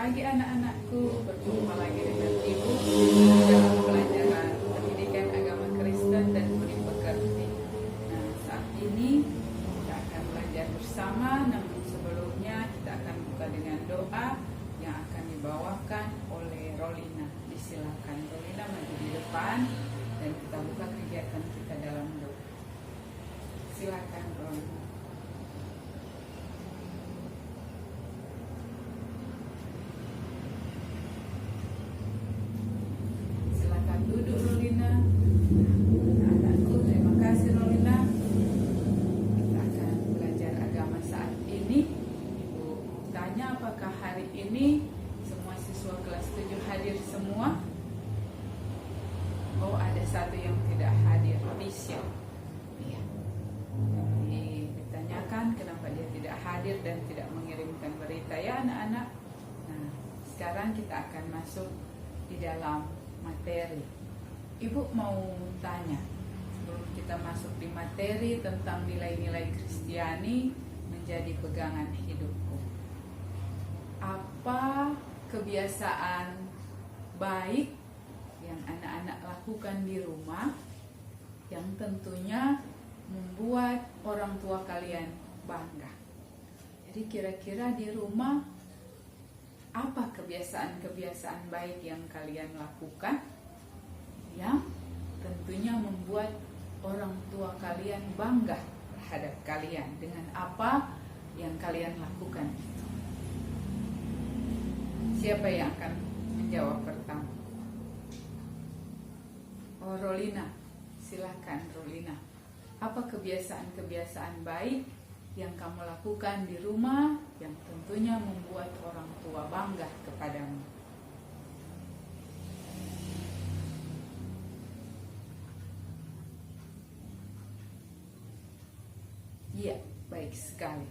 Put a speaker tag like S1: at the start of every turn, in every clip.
S1: pagi anak-anakku, berjumpa lagi dengan Ibu dalam pelajaran pendidikan agama Kristen dan budi pekerti. Nah, saat ini kita akan belajar bersama, namun sebelumnya kita akan buka dengan doa yang akan dibawakan oleh Rolina. Disilakan Rolina maju di depan dan kita buka kegiatan kita dalam doa. Silakan Rolina. Duduk Rolina. Anakku, terima kasih Rolina. Kita akan belajar agama saat ini. Ibu tanya apakah hari ini semua siswa kelas 7 hadir semua? Oh, ada satu yang tidak hadir, Pisya. Iya. Jadi ditanyakan kenapa dia tidak hadir dan tidak mengirimkan berita ya anak-anak. Nah, sekarang kita akan masuk di dalam materi. Ibu mau tanya, sebelum kita masuk di materi tentang nilai-nilai Kristiani menjadi pegangan hidupku, apa kebiasaan baik yang anak-anak lakukan di rumah yang tentunya membuat orang tua kalian bangga? Jadi kira-kira di rumah apa kebiasaan-kebiasaan baik yang kalian lakukan yang tentunya membuat orang tua kalian bangga terhadap kalian dengan apa yang kalian lakukan itu? Siapa yang akan menjawab pertama? Oh, Rolina, silakan Rolina. Apa kebiasaan-kebiasaan baik yang kamu lakukan di rumah yang tentunya membuat orang tua bangga kepadamu? Iya, baik sekali.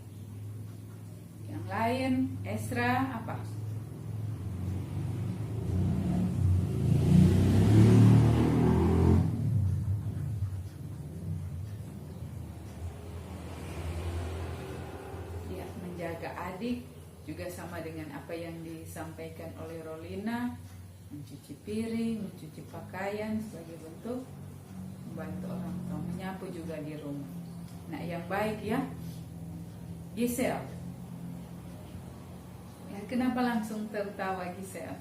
S1: Yang lain, Esra, apa? Ya, menjaga adik juga sama dengan apa yang disampaikan oleh Rolina, mencuci piring, mencuci pakaian sebagai bentuk membantu orang tua, menyapu juga di rumah. Nah, yang baik ya, Gisel. Ya, kenapa langsung tertawa Gisel?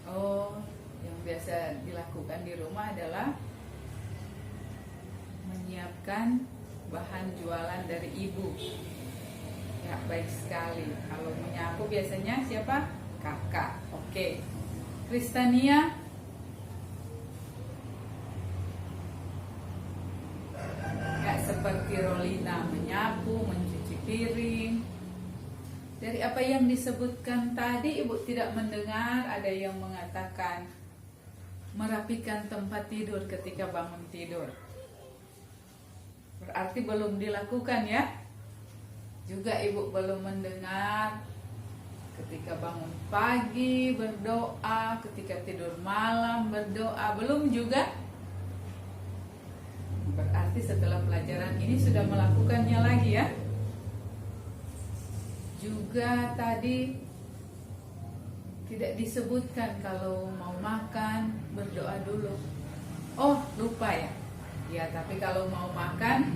S1: Oh, yang biasa dilakukan di rumah adalah menyiapkan bahan jualan dari ibu. Ya, baik sekali. Kalau menyapu biasanya siapa? Kakak. Oke. Kristania. Seperti Rolina menyapu, mencuci piring. Dari apa yang disebutkan tadi, Ibu tidak mendengar ada yang mengatakan merapikan tempat tidur ketika bangun tidur. Berarti belum dilakukan ya. Juga Ibu belum mendengar ketika bangun pagi berdoa, ketika tidur malam berdoa, belum juga. Berarti setelah pelajaran ini sudah melakukannya lagi ya. Juga tadi tidak disebutkan kalau mau makan berdoa dulu. Oh, lupa ya. Ya, tapi kalau mau makan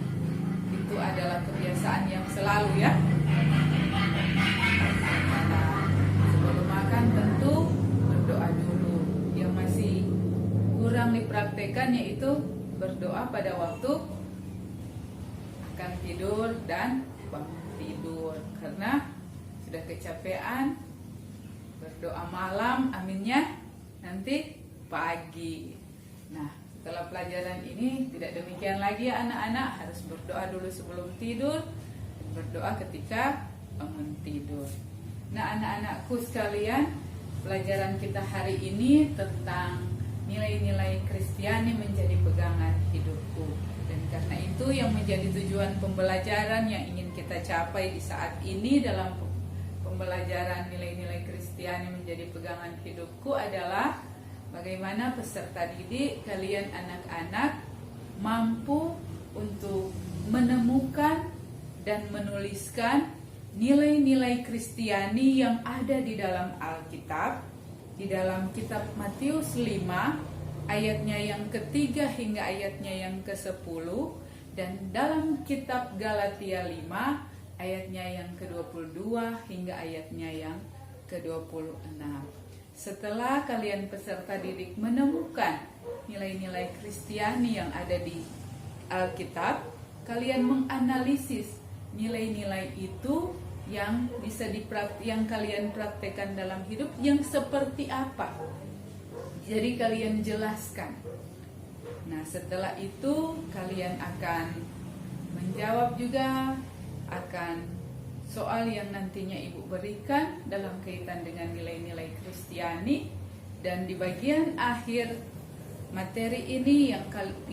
S1: itu adalah kebiasaan yang selalu ya. Nah, sebelum makan tentu berdoa dulu. Yang masih kurang dipraktekkan yaitu berdoa pada waktu akan tidur dan bangun tidur, karena sudah kecapean berdoa malam, aminnya nanti pagi. Nah, setelah pelajaran ini tidak demikian lagi ya anak-anak, harus berdoa dulu sebelum tidur dan berdoa ketika bangun tidur. Nah, anak-anakku sekalian, pelajaran kita hari ini tentang nilai-nilai Kristiani menjadi pegangan hidupku. Dan karena itu yang menjadi tujuan pembelajaran yang ingin kita capai di saat ini dalam pembelajaran nilai-nilai Kristiani menjadi pegangan hidupku adalah bagaimana peserta didik kalian anak-anak mampu untuk menemukan dan menuliskan nilai-nilai Kristiani yang ada di dalam Alkitab, di dalam kitab Matius 5 ayatnya yang ketiga hingga ayatnya yang ke-10, dan dalam kitab Galatia 5 ayatnya yang ke-22 hingga ayatnya yang ke-26. Setelah kalian peserta didik menemukan nilai-nilai Kristiani yang ada di Alkitab, kalian menganalisis nilai-nilai itu yang bisa yang kalian praktekkan dalam hidup yang seperti apa. Jadi kalian jelaskan. Nah, setelah itu kalian akan menjawab juga akan soal yang nantinya Ibu berikan dalam kaitan dengan nilai-nilai Kristiani. Dan di bagian akhir materi ini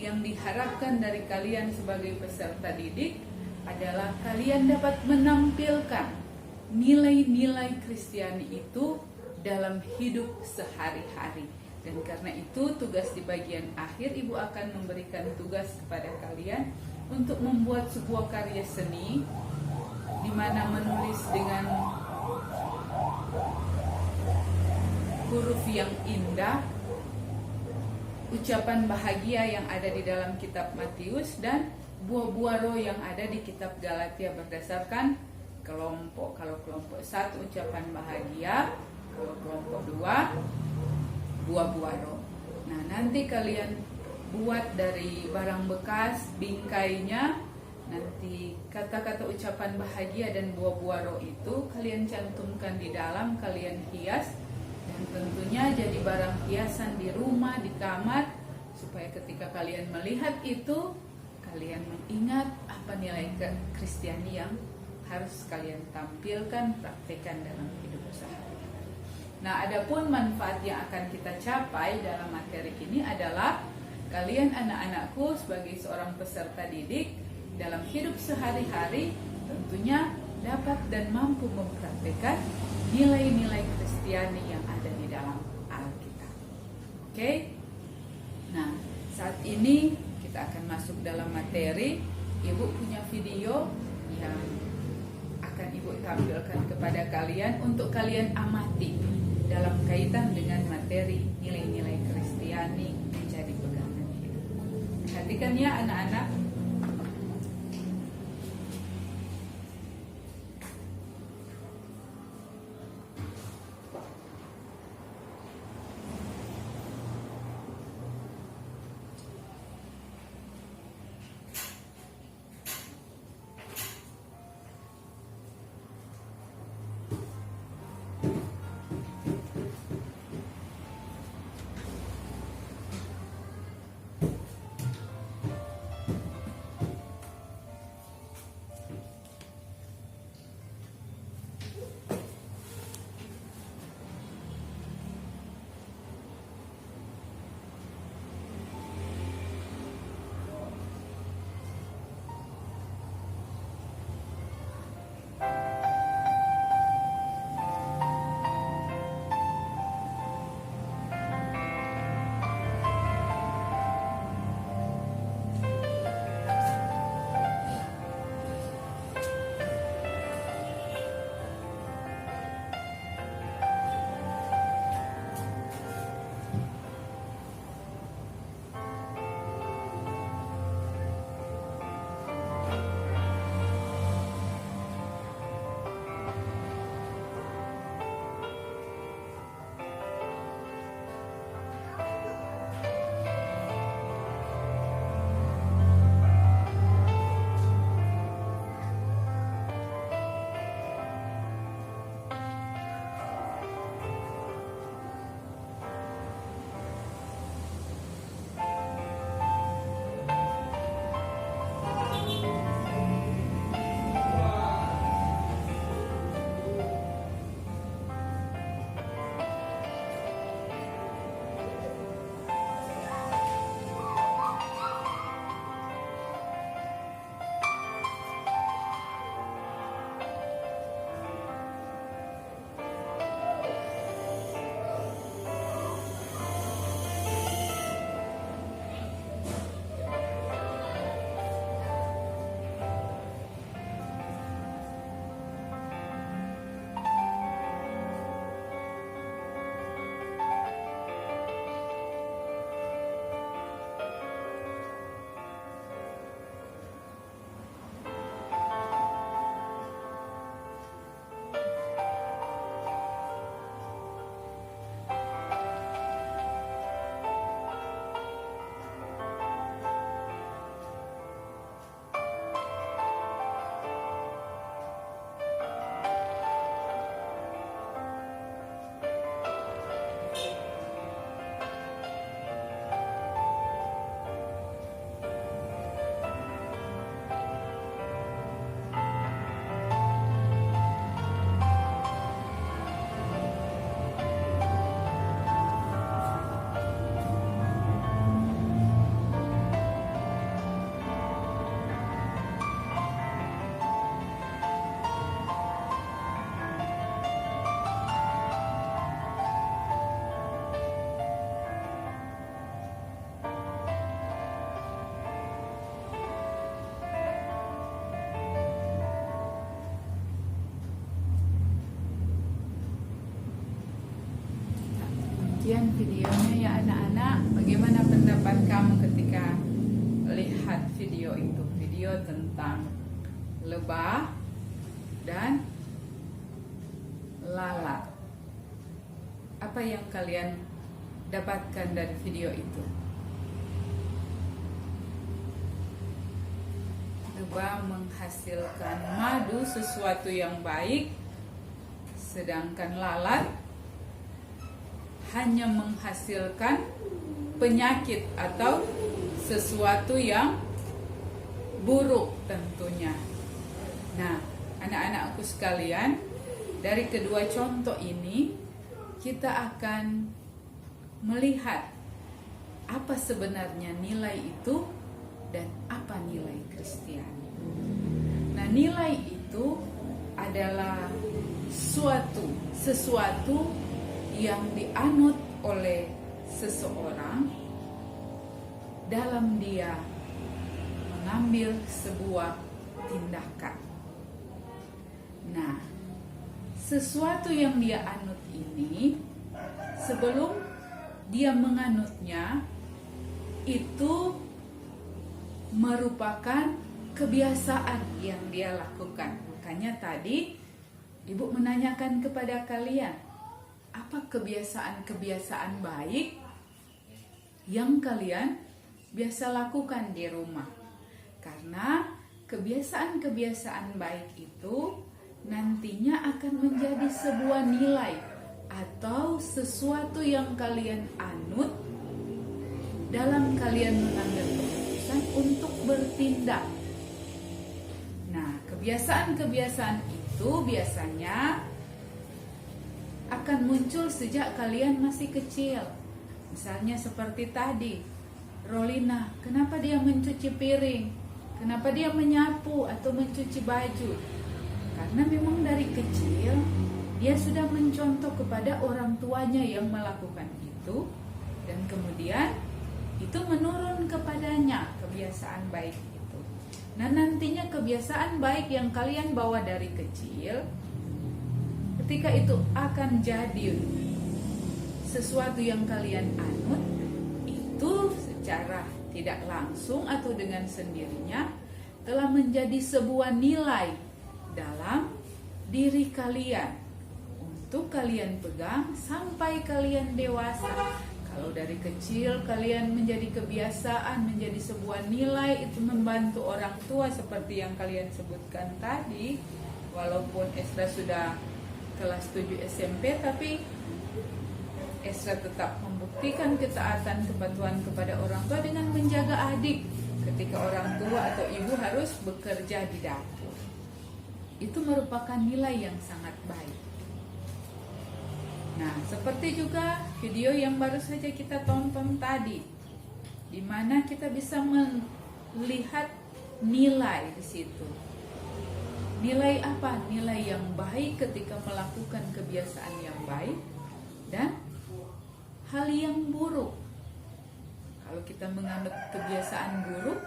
S1: yang diharapkan dari kalian sebagai peserta didik adalah kalian dapat menampilkan nilai-nilai Kristiani itu dalam hidup sehari-hari. Dan karena itu tugas di bagian akhir Ibu akan memberikan tugas kepada kalian untuk membuat sebuah karya seni di mana menulis dengan huruf yang indah ucapan bahagia yang ada di dalam kitab Matius dan buah-buah roh yang ada di kitab Galatia berdasarkan kelompok. Kalau kelompok 1 ucapan bahagia, kalau kelompok 2 buah-buah roh. Nah, nanti kalian buat dari barang bekas bingkainya. Nanti kata-kata ucapan bahagia dan buah-buah roh itu kalian cantumkan di dalam, kalian hias, dan tentunya jadi barang hiasan di rumah, di kamar, supaya ketika kalian melihat itu kalian mengingat apa nilai Kristiani yang harus kalian tampilkan, praktekkan dalam hidup sehari-hari. Nah, adapun manfaat yang akan kita capai dalam materi ini adalah kalian anak-anakku sebagai seorang peserta didik dalam hidup sehari-hari tentunya dapat dan mampu mempraktikkan nilai-nilai Kristiani yang ada di dalam Alkitab. Oke? Nah, saat ini kita akan masuk dalam materi. Ibu punya video yang akan Ibu tampilkan kepada kalian untuk kalian amati dalam kaitan dengan materi nilai-nilai Kristiani menjadi pegangan hidup. Perhatikan ya anak-anak. Sekian videonya ya anak-anak. Bagaimana pendapat kamu ketika lihat video itu? Video tentang lebah dan lalat. Apa yang kalian dapatkan dari video itu? Lebah menghasilkan madu, sesuatu yang baik, sedangkan lalat hanya menghasilkan penyakit atau sesuatu yang buruk tentunya. Nah, anak-anakku sekalian, dari kedua contoh ini kita akan melihat apa sebenarnya nilai itu dan apa nilai Kristiani. Nah, nilai itu adalah sesuatu yang dianut oleh seseorang dalam dia mengambil sebuah tindakan. Nah, sesuatu yang dia anut ini, sebelum dia menganutnya, itu merupakan kebiasaan yang dia lakukan. Makanya tadi Ibu menanyakan kepada kalian, apa kebiasaan-kebiasaan baik yang kalian biasa lakukan di rumah? Karena kebiasaan-kebiasaan baik itu nantinya akan menjadi sebuah nilai atau sesuatu yang kalian anut dalam kalian mengambil keputusan untuk bertindak. Nah, kebiasaan-kebiasaan itu biasanya akan muncul sejak kalian masih kecil. Misalnya seperti tadi, Rolina, kenapa dia mencuci piring? Kenapa dia menyapu atau mencuci baju? Karena memang dari kecil dia sudah mencontoh kepada orang tuanya yang melakukan itu, dan kemudian itu menurun kepadanya kebiasaan baik itu. Nah, nantinya kebiasaan baik yang kalian bawa dari kecil, ketika itu akan jadi sesuatu yang kalian anut, itu secara tidak langsung atau dengan sendirinya telah menjadi sebuah nilai dalam diri kalian untuk kalian pegang sampai kalian dewasa. Kalau dari kecil kalian menjadi kebiasaan, menjadi sebuah nilai, itu membantu orang tua seperti yang kalian sebutkan tadi. Walaupun Esra sudah kelas 7 SMP, tapi Esra tetap membuktikan ketaatan kepatuhan kepada orang tua dengan menjaga adik ketika orang tua atau ibu harus bekerja di dapur. Itu merupakan nilai yang sangat baik. Nah, seperti juga video yang baru saja kita tonton tadi, di mana kita bisa melihat nilai di situ. Nilai apa? Nilai yang baik ketika melakukan kebiasaan yang baik, dan hal yang buruk. Kalau kita menganut kebiasaan buruk,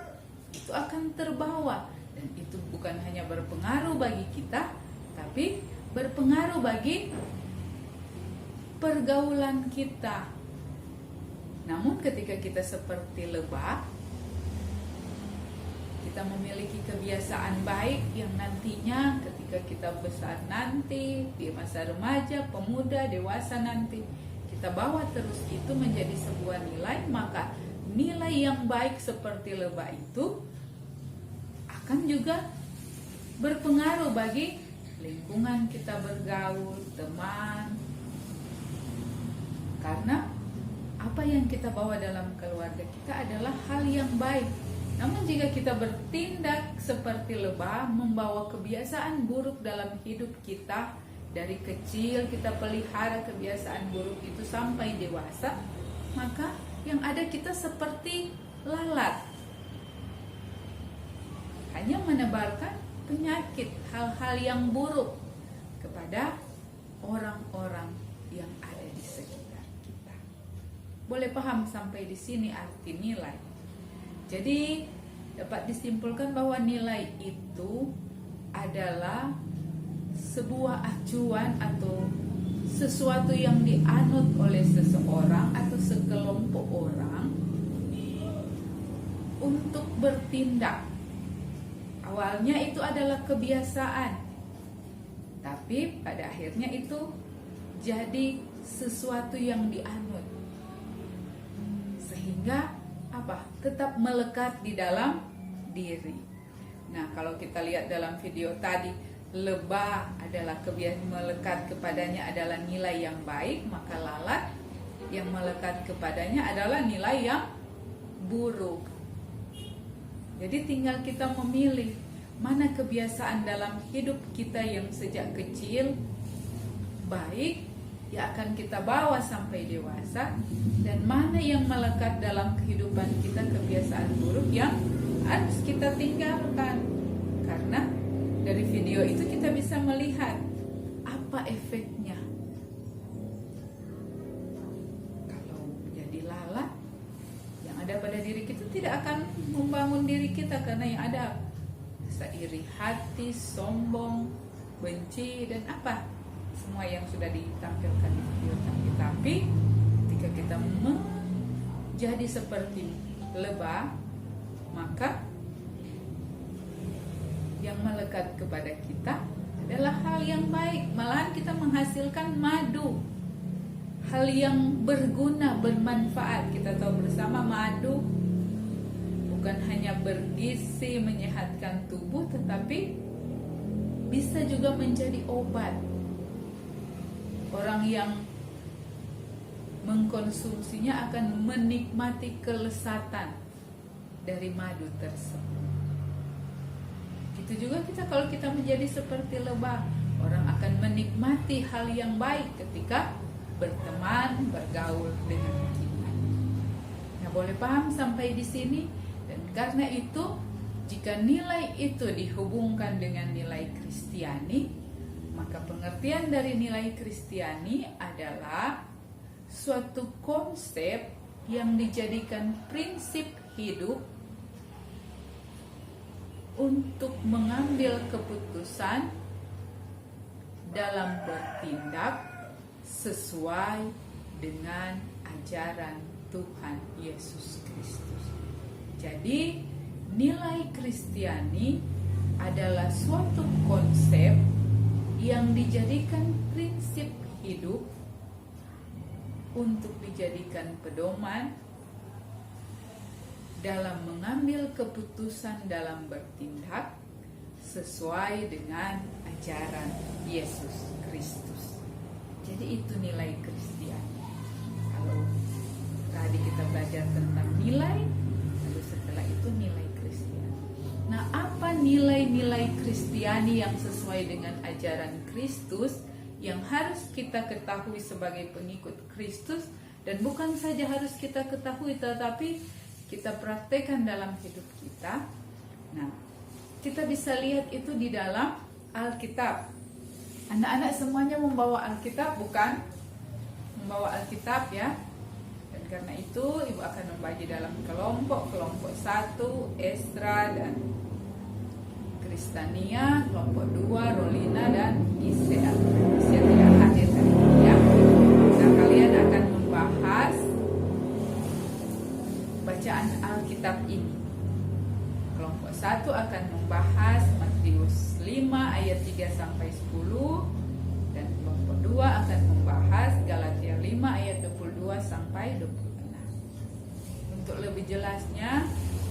S1: itu akan terbawa, dan itu bukan hanya berpengaruh bagi kita, tapi berpengaruh bagi pergaulan kita. Namun ketika kita seperti lebah, kita memiliki kebiasaan baik yang nantinya ketika kita besar nanti, di masa remaja, pemuda, dewasa nanti, kita bawa terus itu menjadi sebuah nilai, maka nilai yang baik seperti lebah itu akan juga berpengaruh bagi lingkungan kita bergaul, teman. Karena apa yang kita bawa dalam keluarga kita adalah hal yang baik. Namun jika kita bertindak seperti lebah, membawa kebiasaan buruk dalam hidup kita, dari kecil kita pelihara kebiasaan buruk itu sampai dewasa, maka yang ada kita seperti lalat, hanya menebarkan penyakit, hal-hal yang buruk kepada orang-orang yang ada di sekitar kita. Boleh paham sampai di sini arti nilai? Jadi dapat disimpulkan bahwa nilai itu adalah sebuah acuan atau sesuatu yang dianut oleh seseorang atau sekelompok orang untuk bertindak. Awalnya itu adalah kebiasaan, tapi pada akhirnya itu jadi sesuatu yang dianut, sehingga tetap melekat di dalam diri. Nah, kalau kita lihat dalam video tadi, lebah adalah kebiasaan, melekat kepadanya adalah nilai yang baik, maka lalat yang melekat kepadanya adalah nilai yang buruk. Jadi tinggal kita memilih mana kebiasaan dalam hidup kita yang sejak kecil baik yang akan kita bawa sampai dewasa, dan mana yang melekat dalam kehidupan kita kebiasaan buruk yang harus kita tinggalkan. Karena dari video itu kita bisa melihat apa efeknya. Kalau menjadi lalat, yang ada pada diri kita tidak akan membangun diri kita, karena yang ada rasa iri hati, sombong, benci, dan semua yang sudah ditampilkan di video tadi. Tapi ketika kita menjadi seperti lebah, maka yang melekat kepada kita adalah hal yang baik. Malahan kita menghasilkan madu, hal yang berguna, bermanfaat. Kita tahu bersama madu bukan hanya bergizi, menyehatkan tubuh, tetapi bisa juga menjadi obat. Orang yang mengkonsumsinya akan menikmati kelezatan dari madu tersebut. Itu juga kalau kita menjadi seperti lebah, orang akan menikmati hal yang baik ketika berteman, bergaul dengan kita. Nah, boleh paham sampai di sini? Dan karena itu, jika nilai itu dihubungkan dengan nilai Kristiani, maka pengertian dari nilai Kristiani adalah suatu konsep yang dijadikan prinsip hidup untuk mengambil keputusan dalam bertindak sesuai dengan ajaran Tuhan Yesus Kristus. Jadi, nilai Kristiani adalah suatu konsep yang dijadikan prinsip hidup untuk dijadikan pedoman dalam mengambil keputusan dalam bertindak sesuai dengan ajaran Yesus Kristus. Jadi itu nilai Kristiani. Kalau tadi kita belajar tentang nilai, lalu setelah itu nilai Kristiani. Nah, apa nilai-nilai Kristiani yang sesuai dengan ajaran Kristus yang harus kita ketahui sebagai pengikut Kristus, dan bukan saja harus kita ketahui, tetapi kita praktekkan dalam hidup kita. Nah, kita bisa lihat itu di dalam Alkitab. Anak-anak semuanya membawa Alkitab, bukan? Membawa Alkitab ya. Dan karena itu Ibu akan membagi dalam kelompok 1, Esra dan Kristania, kelompok 2, Rolina dan Isea. Isea tidak hadir hari ini ya. Nah, kalian akan membahas bacaan Alkitab ini. Kelompok 1 akan membahas Matius 5 ayat 3 sampai 10, dan kelompok 2 akan membahas Galatia 5 ayat 22 sampai 26. Untuk lebih jelasnya,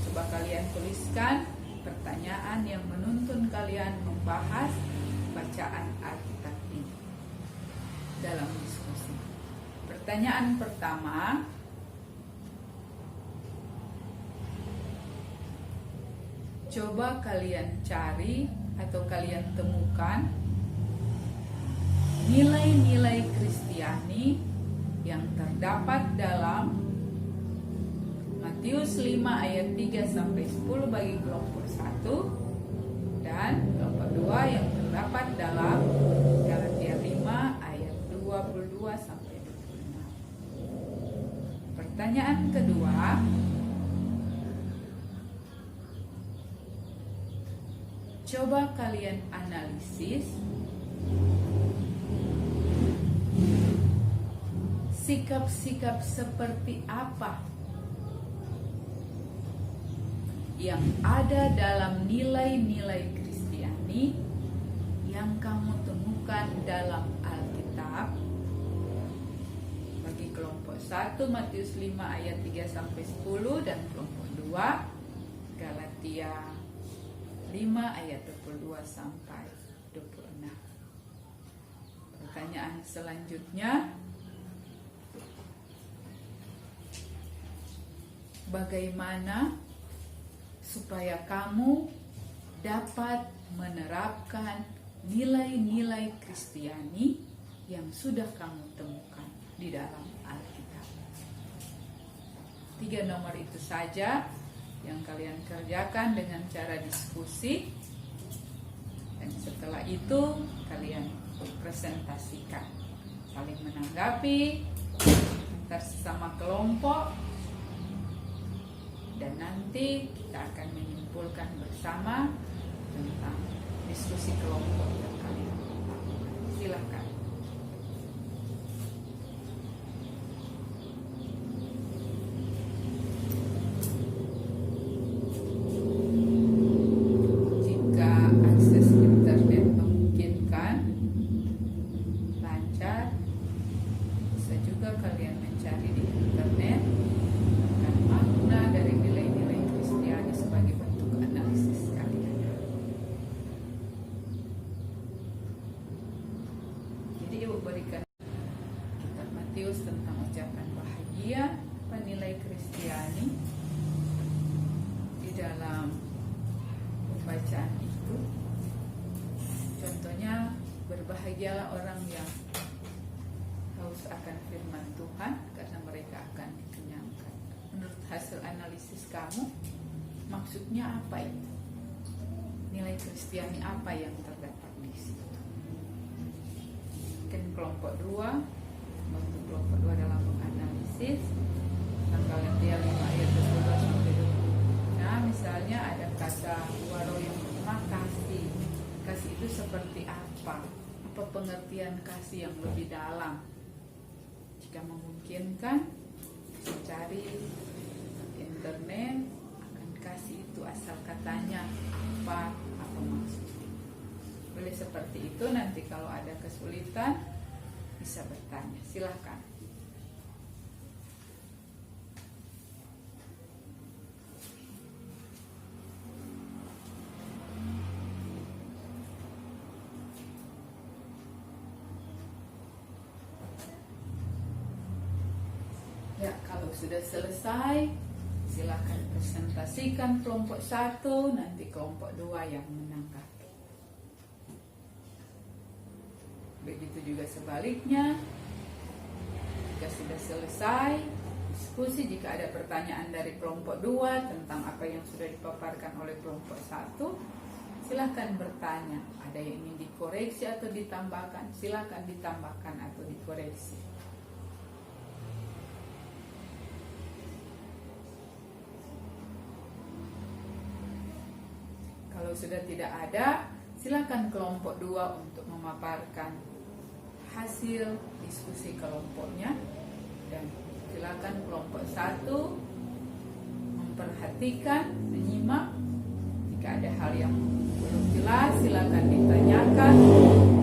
S1: coba kalian tuliskan pertanyaan yang menuntun kalian membahas bacaan Alkitab ini dalam diskusi. Pertanyaan pertama, coba kalian cari atau kalian temukan nilai-nilai Kristiani yang terdapat dalam Matius 5 ayat 3 sampai 10 bagi kelompok 1, dan kelompok 2 yang terdapat dalam Galatia 5 ayat 22 sampai 25. Pertanyaan kedua, coba kalian analisis sikap-sikap seperti apa yang ada dalam nilai-nilai Kristiani yang kamu temukan dalam Alkitab. Bagi kelompok 1 Matius 5 ayat 3 sampai 10 dan kelompok 2 Galatia 5 ayat 22 sampai 26. Pertanyaan selanjutnya, bagaimana supaya kamu dapat menerapkan nilai-nilai Kristiani yang sudah kamu temukan di dalam Alkitab? 3 nomor itu saja yang kalian kerjakan dengan cara diskusi, dan setelah itu kalian presentasikan, saling menanggapi antar sesama kelompok, dan nanti kita akan menyimpulkan bersama tentang diskusi kelompok yang kalian lakukan. Silakan. Jika akses internet memungkinkan lancar, bisa juga kalian mencari di internet akan makna dari nilai-nilai Kristiani sebagai bentuk analisis kalian. Jadi Ibu berikan kitab Matius tentang ucapan bahagia, nilai Kristiani di dalam pembacaan itu. Contohnya, berbahagialah orang yang haus akan firman Tuhan karena mereka akan dikenyangkan. Menurut hasil analisis kamu, maksudnya apa itu? Nilai Kristiani apa yang terdapat di situ? Mungkin kelompok 2, bantu kelompok 2 dalam menganalisis tanggal Galatia 5 ayat 22 sampai 20. Nah, misalnya ada kata waro yang makasih. Kasih itu seperti apa? Apa pengertian kasih yang lebih dalam? Jika memungkinkan, cari internet akan kasih itu asal katanya apa maksudnya. Boleh seperti itu. Nanti kalau ada kesulitan bisa bertanya, silahkan. Ya, kalau sudah selesai, silakan presentasikan kelompok 1, nanti kelompok 2 yang menanggapi. Begitu juga sebaliknya. Jika sudah selesai diskusi, jika ada pertanyaan dari kelompok 2 tentang apa yang sudah dipaparkan oleh kelompok 1, silakan bertanya. Ada yang ingin dikoreksi atau ditambahkan, silakan ditambahkan atau dikoreksi. Kalau sudah tidak ada, silakan kelompok 2 untuk memaparkan hasil diskusi kelompoknya, dan silakan kelompok 1 memperhatikan, menyimak. Jika ada hal yang belum jelas, silakan ditanyakan,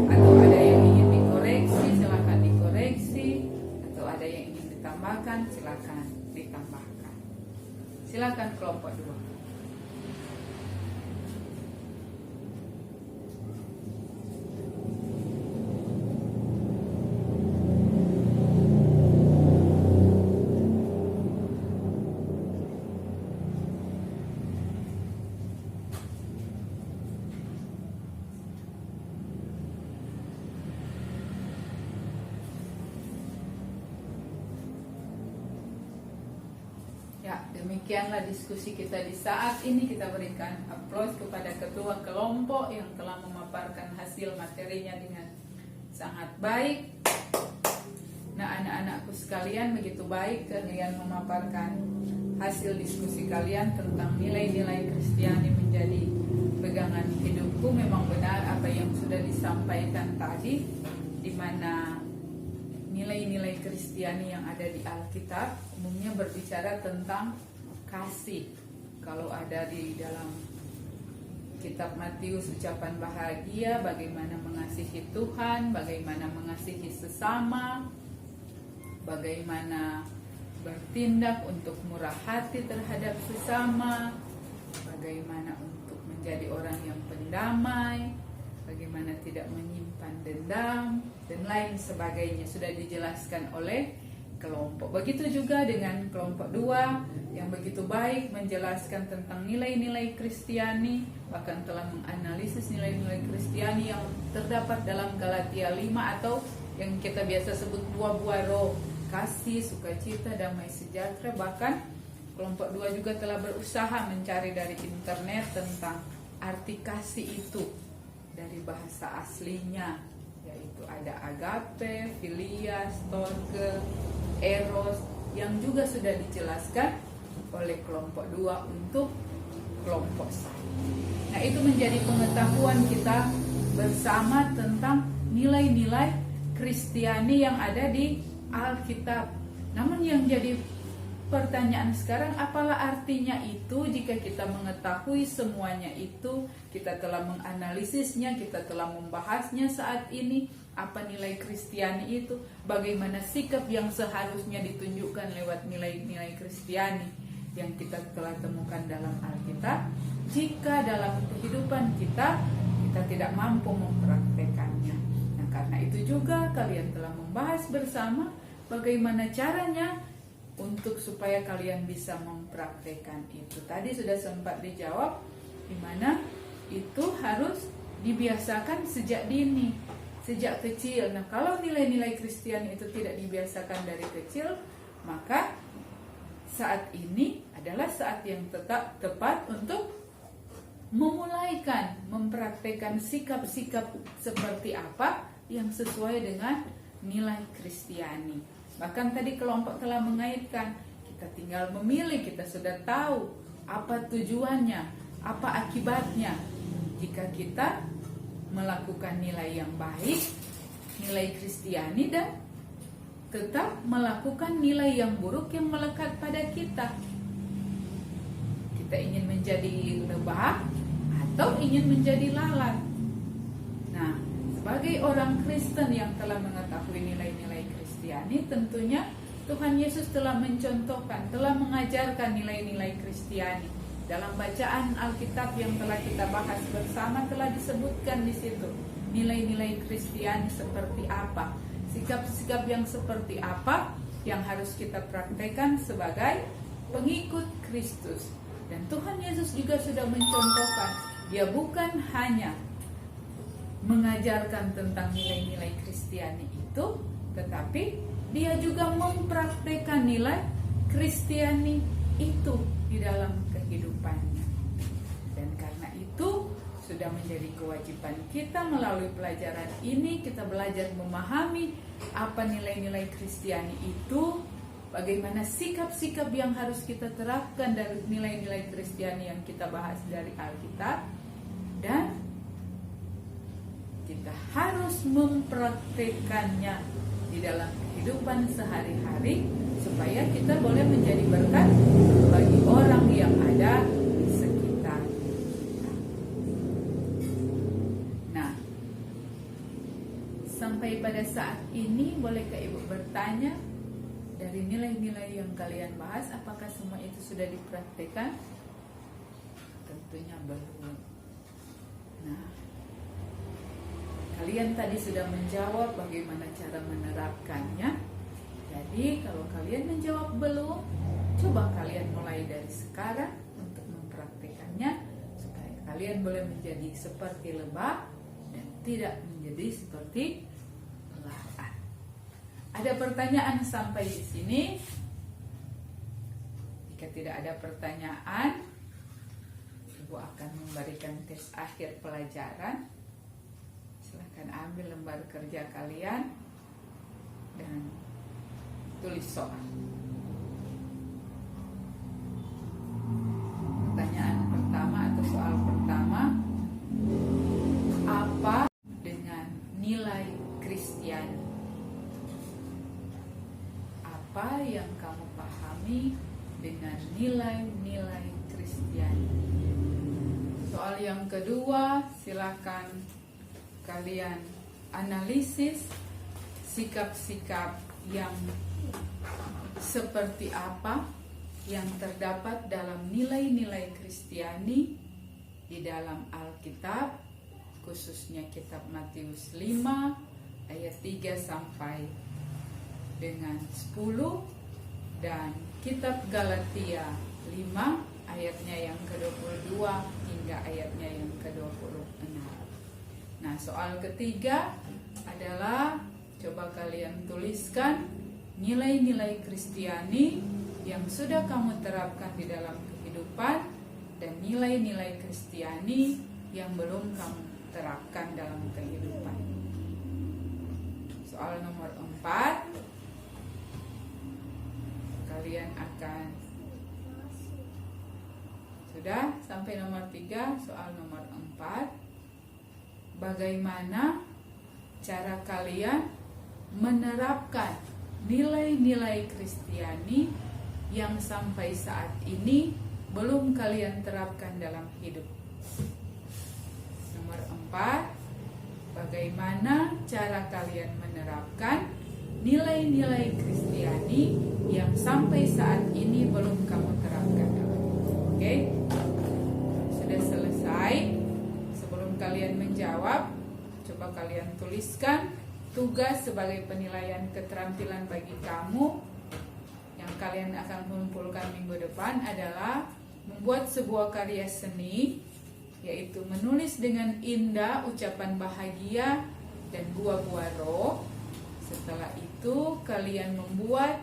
S1: atau ada yang ingin dikoreksi, silakan dikoreksi, atau ada yang ingin ditambahkan, silakan ditambahkan. Silakan kelompok 2. Ya, demikianlah diskusi kita di saat ini. Kita berikan aplaus kepada ketua kelompok yang telah memaparkan hasil materinya dengan sangat baik. Nah, anak-anakku sekalian, begitu baik kalian memaparkan hasil diskusi kalian tentang nilai-nilai Kristiani menjadi pegangan hidupku. Memang benar apa yang sudah disampaikan tadi, di mana nilai-nilai Kristiani yang ada di Alkitab umumnya berbicara tentang kasih. Kalau ada di dalam kitab Matius ucapan bahagia, bagaimana mengasihi Tuhan, bagaimana mengasihi sesama, bagaimana bertindak untuk murah hati terhadap sesama, bagaimana untuk menjadi orang yang pendamai, bagaimana tidak menyimpan dendam, dan lain sebagainya sudah dijelaskan oleh kelompok. Begitu juga dengan kelompok 2 yang begitu baik menjelaskan tentang nilai-nilai Kristiani, bahkan telah menganalisis nilai-nilai Kristiani yang terdapat dalam Galatia 5 atau yang kita biasa sebut buah-buah roh, kasih, sukacita, damai sejahtera. Bahkan kelompok 2 juga telah berusaha mencari dari internet tentang arti kasih itu dari bahasa aslinya, yaitu ada agape, philia, storge, eros, yang juga sudah dijelaskan oleh kelompok 2 untuk kelompok 1. Nah, itu menjadi pengetahuan kita bersama tentang nilai-nilai Kristiani yang ada di Alkitab. Namun yang jadi pertanyaan sekarang, apalah artinya itu jika kita mengetahui semuanya itu, kita telah menganalisisnya, kita telah membahasnya saat ini, apa nilai Kristiani itu, bagaimana sikap yang seharusnya ditunjukkan lewat nilai-nilai Kristiani yang kita telah temukan dalam Alkitab, jika dalam kehidupan kita tidak mampu mempraktekannya. Nah, karena itu juga kalian telah membahas bersama bagaimana caranya untuk supaya kalian bisa mempraktekkan itu. Tadi sudah sempat dijawab, di mana itu harus dibiasakan sejak dini, sejak kecil. Nah, kalau nilai-nilai Kristiani itu tidak dibiasakan dari kecil, maka saat ini adalah saat yang tepat untuk memulaikan, mempraktekkan sikap-sikap seperti apa yang sesuai dengan nilai Kristiani. Bahkan tadi kelompok telah mengaitkan, kita tinggal memilih, kita sudah tahu apa tujuannya, apa akibatnya jika kita melakukan nilai yang baik, nilai Kristiani, dan tetap melakukan nilai yang buruk yang melekat pada kita. Kita ingin menjadi lebah atau ingin menjadi lalat. Nah, sebagai orang Kristen yang telah mengetahui nilai-nilai Kristiani, tentunya Tuhan Yesus telah mencontohkan, telah mengajarkan nilai-nilai Kristiani. Dalam bacaan Alkitab yang telah kita bahas bersama telah disebutkan di situ nilai-nilai Kristiani seperti apa, sikap-sikap yang seperti apa yang harus kita praktekkan sebagai pengikut Kristus. Dan Tuhan Yesus juga sudah mencontohkan, Dia bukan hanya mengajarkan tentang nilai-nilai Kristiani itu, tetapi Dia juga mempraktekkan nilai Kristiani itu di dalam kehidupannya. Dan karena itu sudah menjadi kewajiban kita melalui pelajaran ini, kita belajar memahami apa nilai-nilai Kristiani itu, bagaimana sikap-sikap yang harus kita terapkan dari nilai-nilai Kristiani yang kita bahas dari Alkitab, dan kita harus mempraktekannya di dalam kehidupan sehari-hari supaya kita boleh menjadi berkat bagi orang yang ada di sekitar kita. Nah, sampai pada saat ini bolehkah Ibu bertanya, dari nilai-nilai yang kalian bahas, apakah semua itu sudah dipraktikkan? Tentunya belum. Nah, kalian tadi sudah menjawab bagaimana cara menerapkannya. Jadi kalau kalian menjawab belum, coba kalian mulai dari sekarang untuk mempraktikannya supaya kalian boleh menjadi seperti lebah dan tidak menjadi seperti lalat. Ada pertanyaan sampai di sini? Jika tidak ada pertanyaan, Ibu akan memberikan tes akhir pelajaran. Silahkan ambil lembar kerja kalian dan tulis soal. Pertanyaan pertama atau soal pertama, apa dengan nilai Kristiani? apa yang kamu pahami dengan nilai-nilai Kristiani. Soal yang kedua, silakan kalian analisis sikap-sikap yang seperti apa yang terdapat dalam nilai-nilai Kristiani di dalam Alkitab, khususnya kitab Matius 5 ayat 3 sampai dengan 10 dan kitab Galatia 5 ayatnya yang ke-22 hingga ayatnya yang ke-26. Nah, soal ketiga adalah coba kalian tuliskan nilai-nilai Kristiani yang sudah kamu terapkan di dalam kehidupan dan nilai-nilai Kristiani yang belum kamu terapkan dalam kehidupan. Soal nomor 4, kalian akan sudah sampai nomor 3. Soal nomor 4, bagaimana cara kalian menerapkan nilai-nilai Kristiani yang sampai saat ini belum kalian terapkan dalam hidup. Nomor 4, bagaimana cara kalian menerapkan nilai-nilai Kristiani yang sampai saat ini belum kamu terapkan dalam hidup. Oke? Sudah selesai. Sebelum kalian menjawab, coba kalian tuliskan tugas sebagai penilaian keterampilan bagi kamu yang kalian akan kumpulkan minggu depan adalah membuat sebuah karya seni, yaitu menulis dengan indah ucapan bahagia dan buah-buah roh. Setelah itu kalian membuat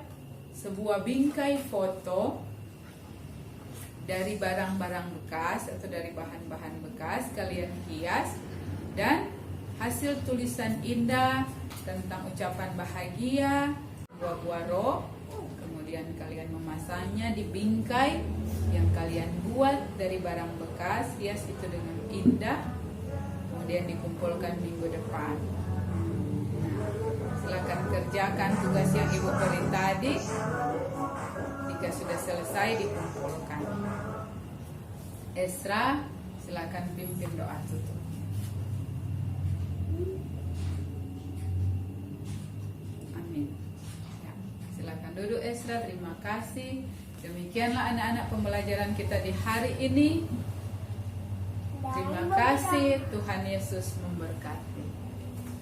S1: sebuah bingkai foto dari barang-barang bekas atau dari bahan-bahan bekas, kalian hias dan hasil tulisan indah tentang ucapan bahagia, buah-buah roh. Kemudian kalian memasangnya di bingkai yang kalian buat dari barang bekas, hias itu dengan indah. Kemudian dikumpulkan minggu depan. Nah, silakan kerjakan tugas yang Ibu beri tadi. Jika sudah selesai, dikumpulkan. Esra, silakan pimpin doa tutup. Amin. Ya, silakan duduk Esra, terima kasih. Demikianlah anak-anak pembelajaran kita di hari ini. Terima kasih, Tuhan Yesus memberkati.